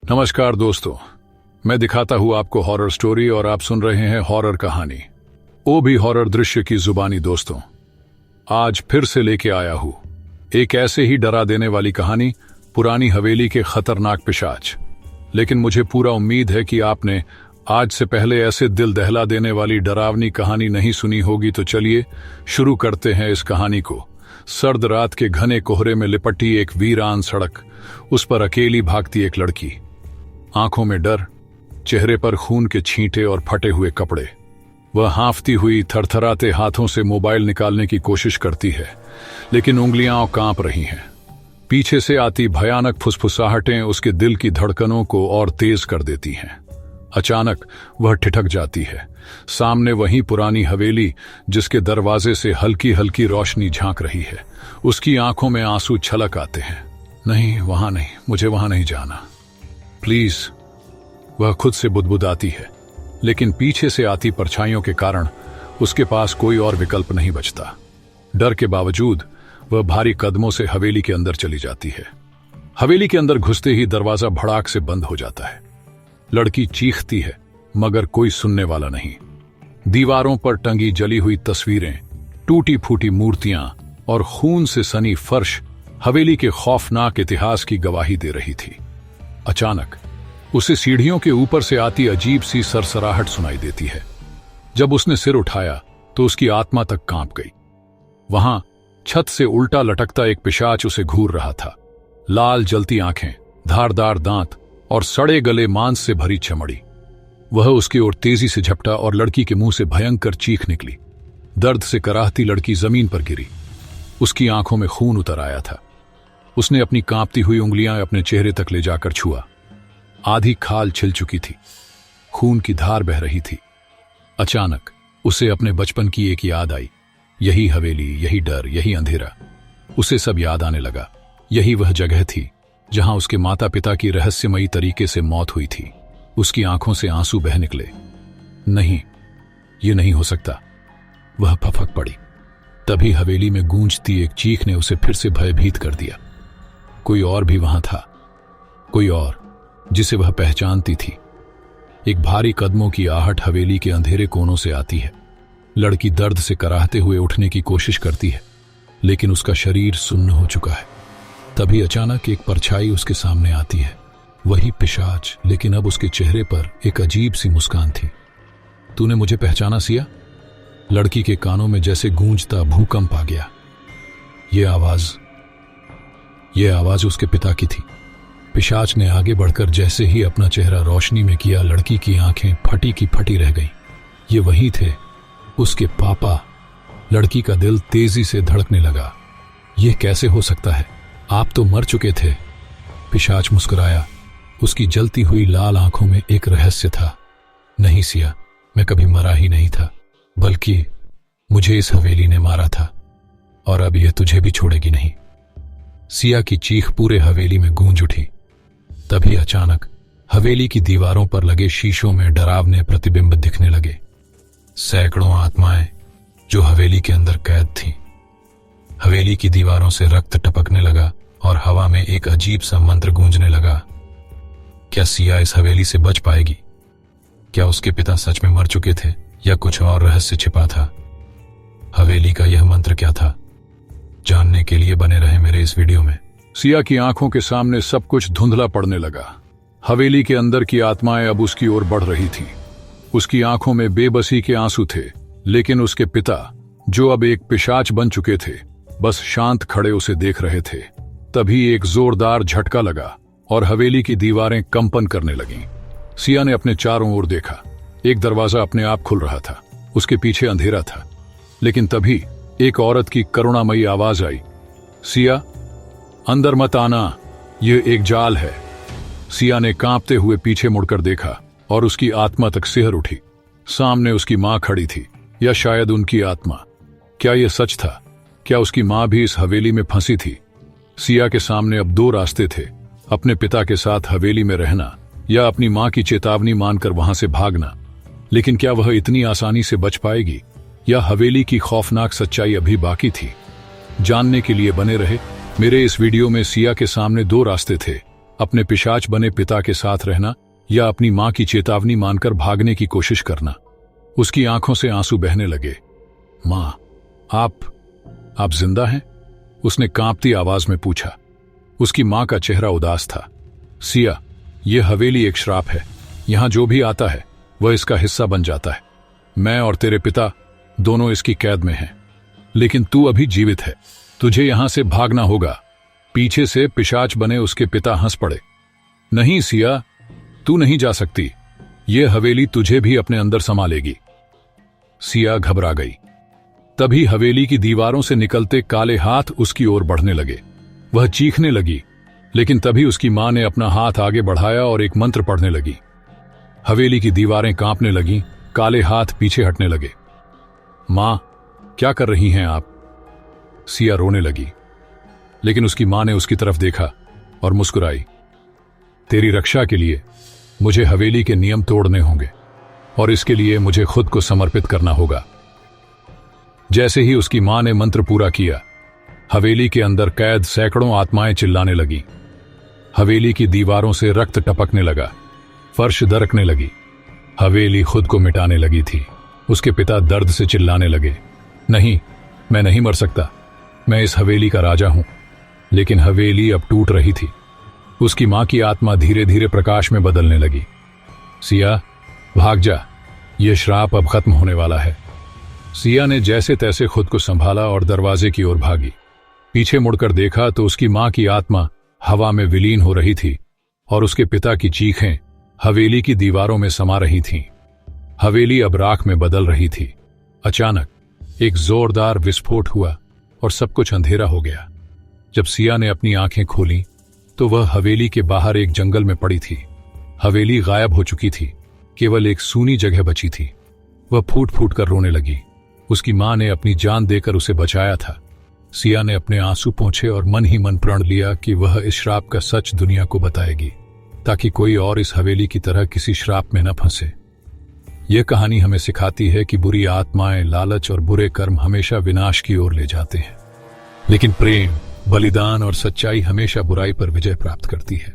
नमस्कार दोस्तों, मैं दिखाता हूँ आपको हॉरर स्टोरी और आप सुन रहे हैं हॉरर कहानी, वो भी हॉरर दृश्य की जुबानी। दोस्तों, आज फिर से लेके आया हूँ एक ऐसे ही डरा देने वाली कहानी, पुरानी हवेली के खतरनाक पिशाच। लेकिन मुझे पूरा उम्मीद है कि आपने आज से पहले ऐसे दिल दहला देने वाली डरावनी कहानी नहीं सुनी होगी। तो चलिए शुरू करते हैं इस कहानी को। सर्द रात के घने कोहरे में लिपटी एक वीरान सड़क, उस पर अकेली भागती एक लड़की, आंखों में डर, चेहरे पर खून के छींटे और फटे हुए कपड़े। वह हांफती हुई थरथराते हाथों से मोबाइल निकालने की कोशिश करती है, लेकिन उंगलियां कांप रही हैं। पीछे से आती भयानक फुसफुसाहटें उसके दिल की धड़कनों को और तेज कर देती हैं। अचानक वह ठिठक जाती है। सामने वही पुरानी हवेली, जिसके दरवाजे से हल्की हल्की रोशनी झांक रही है। उसकी आंखों में आंसू छलक आते हैं। नहीं, वहां नहीं, मुझे वहां नहीं जाना, प्लीज, वह खुद से बुदबुदाती है। लेकिन पीछे से आती परछाइयों के कारण उसके पास कोई और विकल्प नहीं बचता। डर के बावजूद वह भारी कदमों से हवेली के अंदर चली जाती है। हवेली के अंदर घुसते ही दरवाजा भड़ाक से बंद हो जाता है। लड़की चीखती है, मगर कोई सुनने वाला नहीं। दीवारों पर टंगी जली हुई तस्वीरें, टूटी फूटी मूर्तियां और खून से सनी फर्श हवेली के खौफनाक इतिहास की गवाही दे रही थी। अचानक उसे सीढ़ियों के ऊपर से आती अजीब सी सरसराहट सुनाई देती है। जब उसने सिर उठाया तो उसकी आत्मा तक कांप गई। वहां छत से उल्टा लटकता एक पिशाच उसे घूर रहा था। लाल जलती आंखें, धारदार दांत और सड़े गले मांस से भरी चमड़ी। वह उसकी ओर तेजी से झपटा और लड़की के मुंह से भयंकर चीख निकली। दर्द से कराहती लड़की जमीन पर गिरी। उसकी आंखों में खून उतर आया था। उसने अपनी कांपती हुई उंगलियां अपने चेहरे तक ले जाकर छुआ। आधी खाल छिल चुकी थी, खून की धार बह रही थी। अचानक उसे अपने बचपन की एक याद आई। यही हवेली, यही डर, यही अंधेरा। उसे सब याद आने लगा। यही वह जगह थी जहां उसके माता पिता की रहस्यमयी तरीके से मौत हुई थी। उसकी आंखों से आंसू बह निकले। नहीं, ये नहीं हो सकता, वह फफक पड़ी। तभी हवेली में गूंजती एक चीख ने उसे फिर से भयभीत कर दिया। कोई और भी वहां था, कोई और जिसे वह पहचानती थी। एक भारी कदमों की आहट हवेली के अंधेरे कोनों से आती है। लड़की दर्द से कराहते हुए उठने की कोशिश करती है, लेकिन उसका शरीर सुन्न हो चुका है। तभी अचानक एक परछाई उसके सामने आती है। वही पिशाच, लेकिन अब उसके चेहरे पर एक अजीब सी मुस्कान थी। तूने मुझे पहचाना सिया? लड़की के कानों में जैसे गूंजता भूकंप आ गया। यह आवाज उसके पिता की थी। पिशाच ने आगे बढ़कर जैसे ही अपना चेहरा रोशनी में किया, लड़की की आंखें फटी की फटी रह गईं। ये वही थे, उसके पापा। लड़की का दिल तेजी से धड़कने लगा। यह कैसे हो सकता है? आप तो मर चुके थे। पिशाच मुस्कुराया। उसकी जलती हुई लाल आंखों में एक रहस्य था। नहीं सिया, मैं कभी मरा ही नहीं था, बल्कि मुझे इस हवेली ने मारा था, और अब यह तुझे भी छोड़ेगी नहीं। सिया की चीख पूरे हवेली में गूंज उठी। तभी अचानक हवेली की दीवारों पर लगे शीशों में डरावने प्रतिबिंब दिखने लगे। सैकड़ों आत्माएं जो हवेली के अंदर कैद थीं। हवेली की दीवारों से रक्त टपकने लगा और हवा में एक अजीब सा मंत्र गूंजने लगा। क्या सिया इस हवेली से बच पाएगी? क्या उसके पिता सच में मर चुके थे, या कुछ और रहस्य छिपा था? हवेली का यह मंत्र क्या था? जानने के लिए बने रहे मेरे इस वीडियो में। सिया की आंखों के सामने सब कुछ धुंधला पड़ने लगा। हवेली के अंदर की आत्माएं अब उसकी ओर बढ़ रही थीं। उसकी आंखों में बेबसी के आंसू थे, लेकिन उसके पिता, जो अब एक पिशाच बन चुके थे, बस शांत खड़े उसे देख रहे थे। तभी एक जोरदार झटका लगा और हवेली की दीवारें कंपन करने लगीं। सिया ने अपने चारों ओर देखा। एक दरवाजा अपने आप खुल रहा था। उसके पीछे अंधेरा था। लेकिन तभी एक औरत की करुणामयी आवाज आई, सिया, अंदर मत आना, यह एक जाल है। सिया ने कांपते हुए पीछे मुड़कर देखा और उसकी आत्मा तक सिहर उठी। सामने उसकी मां खड़ी थी, या शायद उनकी आत्मा। क्या यह सच था? क्या उसकी मां भी इस हवेली में फंसी थी? सिया के सामने अब दो रास्ते थे, अपने पिता के साथ हवेली में रहना, या अपनी मां की चेतावनी मानकर वहां से भागना। लेकिन क्या वह इतनी आसानी से बच पाएगी, या हवेली की खौफनाक सच्चाई अभी बाकी थी? जानने के लिए बने रहे मेरे इस वीडियो में। सिया के सामने दो रास्ते थे, अपने पिशाच बने पिता के साथ रहना या अपनी मां की चेतावनी मानकर भागने की कोशिश करना। उसकी आंखों से आंसू बहने लगे। मां, आप जिंदा हैं? उसने कांपती आवाज में पूछा। उसकी मां का चेहरा उदास था। सिया, यह हवेली एक श्राप है। यहां जो भी आता है वह इसका हिस्सा बन जाता है। मैं और तेरे पिता दोनों इसकी कैद में हैं, लेकिन तू अभी जीवित है। तुझे यहां से भागना होगा। पीछे से पिशाच बने उसके पिता हंस पड़े। नहीं सिया, तू नहीं जा सकती। यह हवेली तुझे भी अपने अंदर समा लेगी। सिया घबरा गई। तभी हवेली की दीवारों से निकलते काले हाथ उसकी ओर बढ़ने लगे। वह चीखने लगी, लेकिन तभी उसकी मां ने अपना हाथ आगे बढ़ाया और एक मंत्र पढ़ने लगी। हवेली की दीवारें कांपने लगीं, काले हाथ पीछे हटने लगे। मां, क्या कर रही हैं आप? सिया रोने लगी, लेकिन उसकी मां ने उसकी तरफ देखा और मुस्कुराई। तेरी रक्षा के लिए मुझे हवेली के नियम तोड़ने होंगे और इसके लिए मुझे खुद को समर्पित करना होगा। जैसे ही उसकी मां ने मंत्र पूरा किया, हवेली के अंदर कैद सैकड़ों आत्माएं चिल्लाने लगी। हवेली की दीवारों से रक्त टपकने लगा, फर्श दरकने लगी। हवेली खुद को मिटाने लगी थी। उसके पिता दर्द से चिल्लाने लगे, नहीं, मैं नहीं मर सकता। मैं इस हवेली का राजा हूं। लेकिन हवेली अब टूट रही थी। उसकी मां की आत्मा धीरे धीरे प्रकाश में बदलने लगी। सिया, भाग जा, यह श्राप अब खत्म होने वाला है। सिया ने जैसे तैसे खुद को संभाला और दरवाजे की ओर भागी। पीछे मुड़कर देखा तो उसकी मां की आत्मा हवा में विलीन हो रही थी और उसके पिता की चीखें हवेली की दीवारों में समा रही थीं। हवेली अब राख में बदल रही थी। अचानक एक जोरदार विस्फोट हुआ और सब कुछ अंधेरा हो गया। जब सिया ने अपनी आंखें खोली तो वह हवेली के बाहर एक जंगल में पड़ी थी। हवेली गायब हो चुकी थी, केवल एक सूनी जगह बची थी। वह फूट फूट कर रोने लगी। उसकी मां ने अपनी जान देकर उसे बचाया था। सिया ने अपने आंसू पोंछे और मन ही मन प्रण लिया कि वह इस श्राप का सच दुनिया को बताएगी, ताकि कोई और इस हवेली की तरह किसी श्राप में न फंसे। यह कहानी हमें सिखाती है कि बुरी आत्माएं, लालच और बुरे कर्म हमेशा विनाश की ओर ले जाते हैं, लेकिन प्रेम, बलिदान और सच्चाई हमेशा बुराई पर विजय प्राप्त करती है।